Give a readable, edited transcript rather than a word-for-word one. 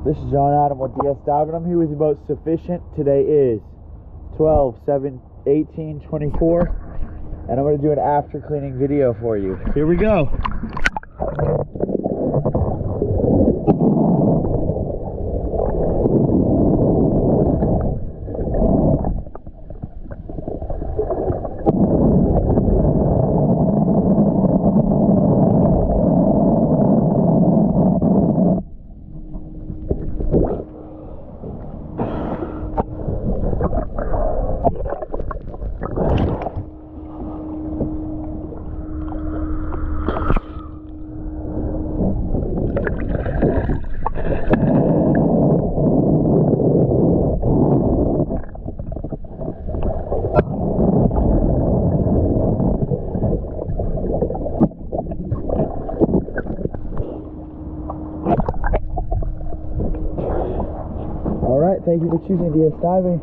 This is John Adam with DS Diving. I'm here with your boat Sufficient. Today is 12/7/18/24, and I'm going to do an after cleaning video for you. Here we go. Alright, thank you for choosing DS Diving.